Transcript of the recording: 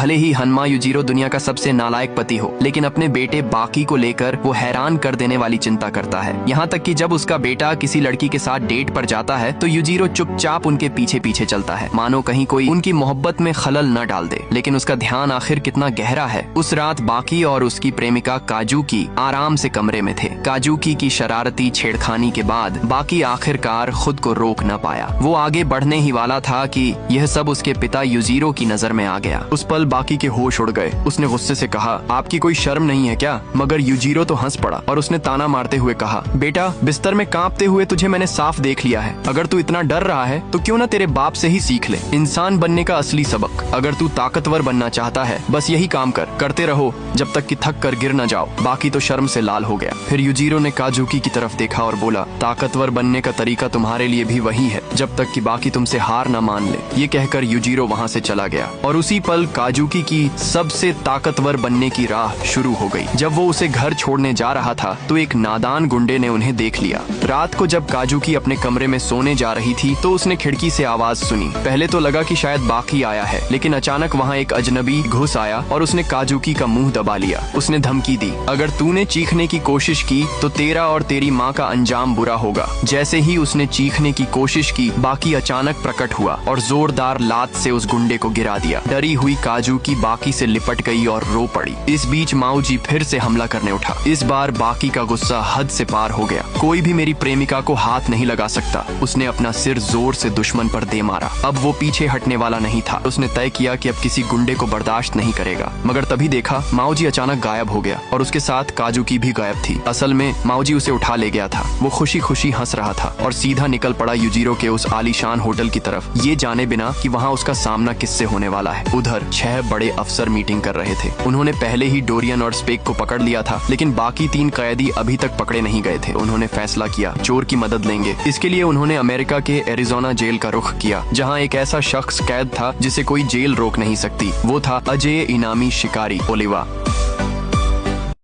भले ही हन्मा युजिरो दुनिया का सबसे नालायक पति हो, लेकिन अपने बेटे बाकी को लेकर वो हैरान कर देने वाली चिंता करता है। यहाँ तक कि जब उसका बेटा किसी लड़की के साथ डेट पर जाता है तो युजिरो चुपचाप उनके पीछे पीछे चलता है, मानो कहीं कोई उनकी मोहब्बत में खलल न डाल दे। लेकिन उसका ध्यान आखिर कितना गहरा है। उस रात बाकी और उसकी प्रेमिका काजुकी आराम से कमरे में थे। काजुकी की शरारती छेड़खानी के बाद बाकी आखिरकार खुद को रोक न पाया। वो आगे बढ़ने ही वाला था कि यह सब उसके पिता युजिरो की नजर में आ गया। उस पल बाकी के होश उड़ गए। उसने गुस्से से कहा, आपकी कोई शर्म नहीं है क्या? मगर युजिरो तो हंस पड़ा और उसने ताना मारते हुए कहा, बेटा बिस्तर में कांपते हुए तुझे मैंने साफ देख लिया है। अगर तू इतना डर रहा है तो क्यों ना तेरे बाप से ही सीख ले इंसान बनने का असली सबक। अगर तू ताकतवर बनना चाहता है बस यही काम करते रहो जब तक कि थक कर गिर न जाओ। बाकी तो शर्म से लाल हो गया। फिर युजिरो ने काजुकी की तरफ देखा और बोला, ताकतवर बनने का तरीका तुम्हारे लिए भी वही है, जब तक कि बाकी तुमसे हार न मान ले। ये कहकर युजिरो वहाँ से चला गया और उसी पल काजुकी की सबसे ताकतवर बनने की राह शुरू हो गई। जब वो उसे घर छोड़ने जा रहा था तो एक नादान गुंडे ने उन्हें देख लिया। रात को जब काजुकी अपने कमरे में सोने जा रही थी तो उसने खिड़की से आवाज सुनी। पहले तो लगा कि शायद बाकी आया है, लेकिन अचानक वहाँ एक अजनबी घुस आया और उसने काजुकी का मुंह दबा लिया। उसने धमकी दी, अगर तूने चीखने की कोशिश की तो तेरा और तेरी माँ का अंजाम बुरा होगा। जैसे ही उसने चीखने की कोशिश की, बाकी अचानक प्रकट हुआ और जोरदार लात से उस गुंडे को गिरा दिया। डरी हुई काजुकी बाकी से लिपट गई और रो पड़ी। इस बीच माऊजी फिर से हमला करने उठा। इस बार बाकी का गुस्सा हद से पार हो गया। कोई भी मेरी प्रेमिका को हाथ नहीं लगा सकता। उसने अपना सिर जोर से दुश्मन पर दे मारा। अब वो पीछे हटने वाला नहीं था। उसने तय किया कि अब किसी गुंडे को बर्दाश्त नहीं करेगा। मगर तभी देखा माऊजी अचानक गायब हो गया और उसके साथ काजुकी भी गायब थी। असल में माऊजी उसे उठा ले गया था। वो खुशी खुशी हंस रहा था और सीधा निकल पड़ा युजिरो के उस आलीशान होटल की तरफ, ये जाने बिना कि वहाँ उसका सामना किससे होने वाला है। उधर 6 बड़े अफसर मीटिंग कर रहे थे। उन्होंने पहले ही डोरियन और स्पेक को पकड़ लिया था, लेकिन बाकी 3 कैदी अभी तक पकड़े नहीं गए थे। उन्होंने फैसला किया चोर की मदद लेंगे। इसके लिए उन्होंने अमेरिका के एरिजोना जेल का रुख किया, जहाँ एक ऐसा शख्स कैद था जिसे कोई जेल रोक नहीं सकती। वो था अजय इनामी शिकारी ओलिवा।